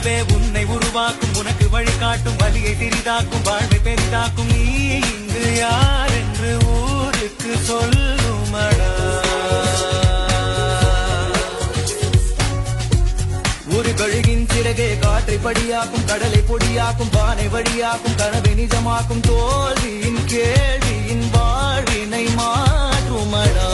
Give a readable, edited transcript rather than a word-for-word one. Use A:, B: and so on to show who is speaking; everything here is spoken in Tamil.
A: கனவே உன்னை உருவாக்கும் உனக்கு வழிகாட்டும் வலியை சிறிதாக்கும் வாழ்வை பெரிதாக்கும் நீ இங்கு யார் என்று ஊருக்கு சொல்லுமடா ஒரு கழுகின் சிறகே காற்றை படியாக்கும் கடலை பொடியாக்கும் பானை வழியாக்கும் கனவை நிஜமாக்கும் தோல்வியின் கேள்வியின் வாழ்வினை மாற்றுமடா